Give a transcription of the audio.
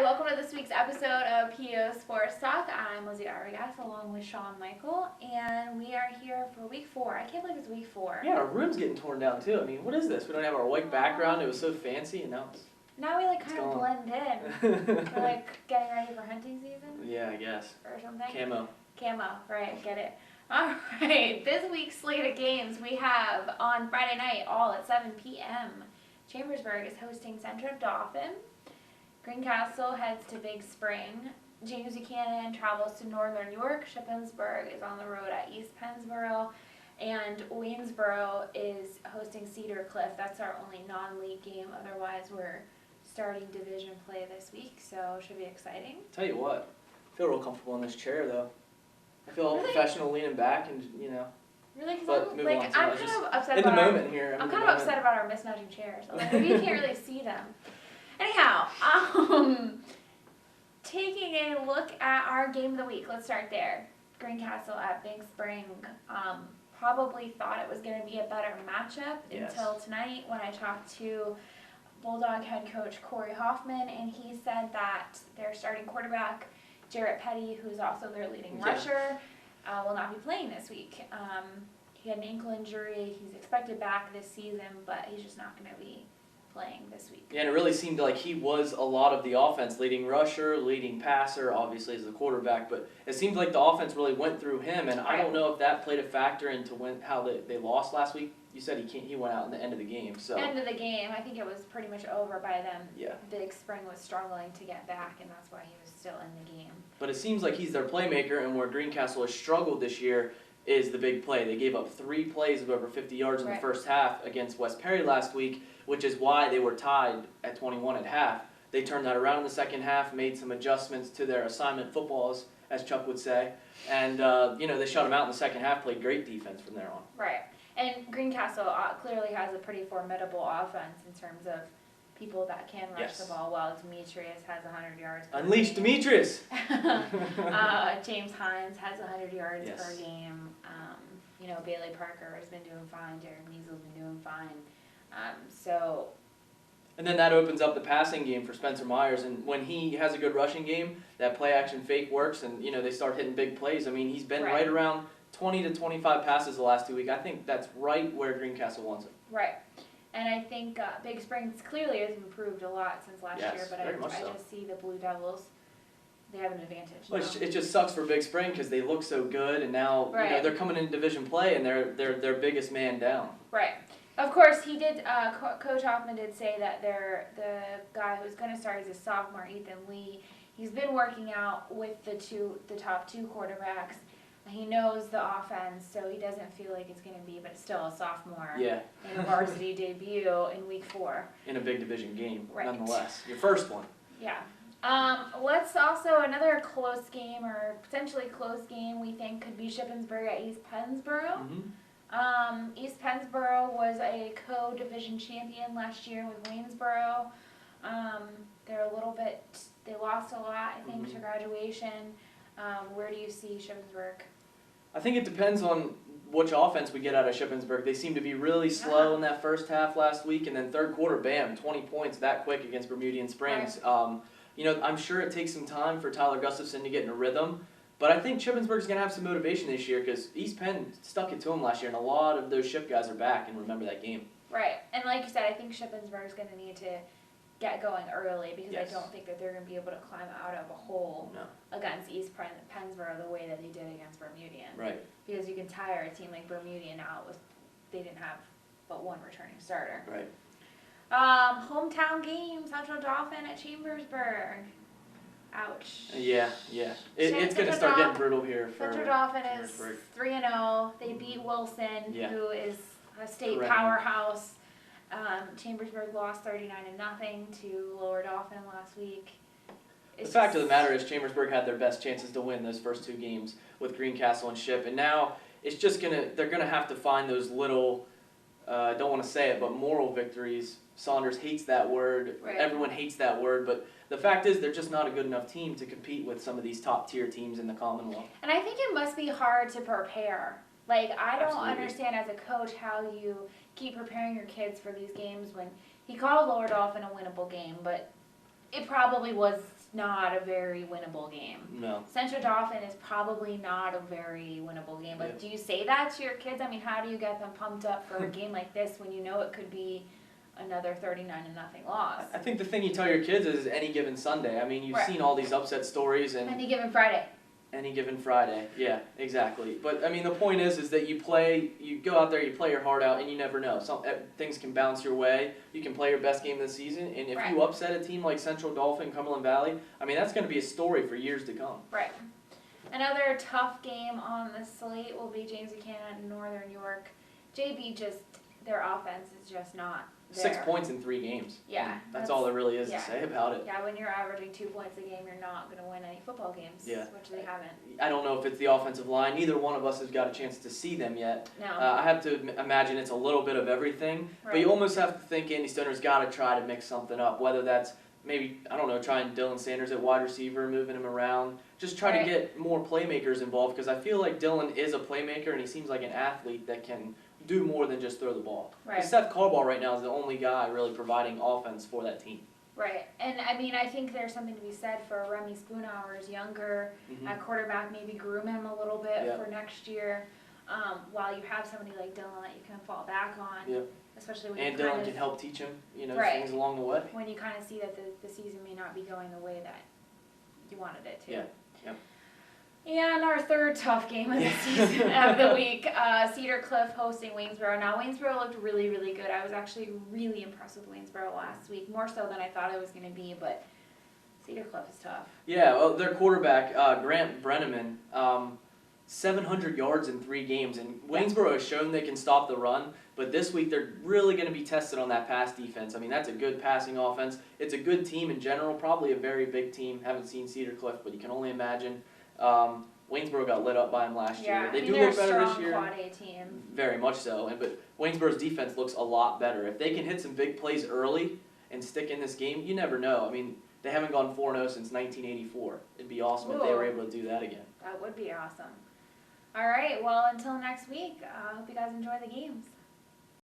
welcome to this week's episode of PO Sports Talk. I'm Lizi Arbogast along with Shawn Michael, and we are here for week 4. I can't believe it's week 4. Yeah, our room's getting torn down too. I mean, what is this? We don't have our white background. It was so fancy, and now it's... Now we kind of blend in. We're getting ready for hunting season? Yeah, I guess. Or something? Camo, right, get it. Alright, this week's slate of games we have on Friday night, all at 7 p.m. Chambersburg is hosting Central Dauphin. Greencastle heads to Big Spring. James Buchanan travels to Northern York. Shippensburg is on the road at East Pennsboro. And Waynesboro is hosting Cedar Cliff. That's our only non-league game. Otherwise, we're starting division play this week, so it should be exciting. Tell you what, I feel real comfortable in this chair, though. I feel all professional leaning back and, Really? Because I'm kind of upset in the moment here. I'm kind of upset about our mismatching chairs. Maybe you can't really see them. Anyhow, taking a look at our game of the week. Let's start there. Greencastle at Big Spring. Probably thought it was going to be a better matchup until tonight when I talked to Bulldog head coach Corey Hoffman, and he said that their starting quarterback, Jarrett Petty, who's also their leading rusher, will not be playing this week. He had an ankle injury. He's expected back this season, but he's just not going to be playing this week. Yeah, and it really seemed like he was a lot of the offense, leading rusher, leading passer, obviously as the quarterback, but it seemed like the offense really went through him, and I don't know if that played a factor into how they lost last week. You said he went out in the end of the game. So end of the game, I think it was pretty much over by then. Yeah. Big Spring was struggling to get back, and that's why he was still in the game. But it seems like he's their playmaker, and where Greencastle has struggled this year is the big play. They gave up 3 plays of over 50 yards in the first half against West Perry last week, which is why they were tied at 21 at half. They turned that around in the second half, made some adjustments to their assignment footballs, as Chuck would say, and they shut them out in the second half, played great defense from there on. Right. And Greencastle clearly has a pretty formidable offense in terms of people that can rush the ball well. Demetrius has 100 yards per Unleash game. Demetrius! James Hines has 100 yards per game. Bailey Parker has been doing fine. Derek Measley's been doing fine. And then that opens up the passing game for Spencer Myers. And when he has a good rushing game, that play-action fake works, and, they start hitting big plays. I mean, he's been right around 20 to 25 passes the last 2 weeks. I think that's right where Greencastle wants it. Right. And I think Big Springs clearly has improved a lot since last year, but I just see the Blue Devils, they have an advantage now. It just sucks for Big Spring because they look so good, and now they're coming into division play, and they're their biggest man down. Right. Of course, he did. Coach Hoffman did say that the guy who's going to start is a sophomore, Ethan Lee. He's been working out with the top 2 quarterbacks. He knows the offense, so he doesn't feel like it's going to be, but it's still a sophomore in a varsity debut in week 4. In a big division game, nonetheless. Your first one. Yeah. Let's also, another close game, or potentially close game, we think could be Shippensburg at East Pennsboro. Mm-hmm. East Pennsboro was a co-division champion last year with Waynesboro. They're a little bit, they lost a lot, I think, to graduation. Where do you see Shippensburg? I think it depends on which offense we get out of Shippensburg. They seem to be really slow in that first half last week, and then third quarter, bam, 20 points that quick against Bermudian Springs. Right. I'm sure it takes some time for Tyler Gustafson to get in a rhythm, but I think Shippensburg's going to have some motivation this year because East Penn stuck it to them last year, and a lot of those Ship guys are back and remember that game. Right, and like you said, I think Shippensburg's going to need to get going early because I don't think that they're going to be able to climb out of a hole against East Pennsboro the way that they did against Bermudian. Right. Because you can tire a team like Bermudian out with, they didn't have but one returning starter. Right. Hometown game, Central Dauphin at Chambersburg. Ouch. Yeah. It's going to start getting brutal here for Central Dauphin is 3-0. They beat Wilson, who is a state powerhouse. Chambersburg lost 39-0 to Lower Dauphin last week. The fact of the matter is Chambersburg had their best chances to win those first 2 games with Greencastle and Ship, and now it's just they're gonna have to find those little, I don't want to say it, but moral victories. Saunders hates that word. Right. Everyone hates that word, but the fact is they're just not a good enough team to compete with some of these top tier teams in the Commonwealth. And I think it must be hard to prepare. I don't understand as a coach how you keep preparing your kids for these games when he called Lower Dauphin a winnable game, but it probably was not a very winnable game. No. Central Dauphin is probably not a very winnable game, but do you say that to your kids? I mean, how do you get them pumped up for a game like this when you know it could be another 39-0 loss? I think the thing you tell your kids is any given Sunday. I mean, you've seen all these upset stories and any given Friday. Any given Friday, yeah, exactly. But I mean, the point is that you go out there, you play your heart out, and you never know. Things can bounce your way. You can play your best game of the season, and if you upset a team like Central Dauphin, Cumberland Valley, I mean, that's going to be a story for years to come. Right. Another tough game on the slate will be James Buchanan and Northern York. JB their offense is just not there. 6 points in 3 games. Yeah. That's all there really is to say about it. Yeah, when you're averaging 2 points a game, you're not going to win any football games, which they haven't. I don't know if it's the offensive line. Neither one of us has got a chance to see them yet. No. I have to imagine it's a little bit of everything, but you almost have to think Andy Stoner's got to try to mix something up, whether that's maybe, I don't know, trying Dylan Sanders at wide receiver, moving him around. Just try to get more playmakers involved, because I feel like Dylan is a playmaker, and he seems like an athlete that can do more than just throw the ball. Right. Seth Carball right now is the only guy really providing offense for that team. Right, and I mean, I think there's something to be said for Remy Spoonhour's younger at quarterback, maybe groom him a little bit for next year, while you have somebody like Dylan that you can fall back on, especially when Dylan can help teach him, things along the way. When you kind of see that the season may not be going the way that you wanted it to. Yeah. And our third tough game of the season of the week, Cedar Cliff hosting Waynesboro. Now, Waynesboro looked really, really good. I was actually really impressed with Waynesboro last week, more so than I thought it was going to be, but Cedar Cliff is tough. Yeah, well, their quarterback, Grant Brenneman, 700 yards in 3 games, and Waynesboro has shown they can stop the run, but this week they're really going to be tested on that pass defense. I mean, that's a good passing offense. It's a good team in general, probably a very big team. Haven't seen Cedar Cliff, but you can only imagine. Waynesboro got lit up by them last year. They do look better this year. Quad A team. Very much so. But Waynesboro's defense looks a lot better. If they can hit some big plays early and stick in this game, you never know. I mean, they haven't gone 4-0 since 1984. It'd be awesome if they were able to do that again. That would be awesome. All right, well, until next week, I hope you guys enjoy the games.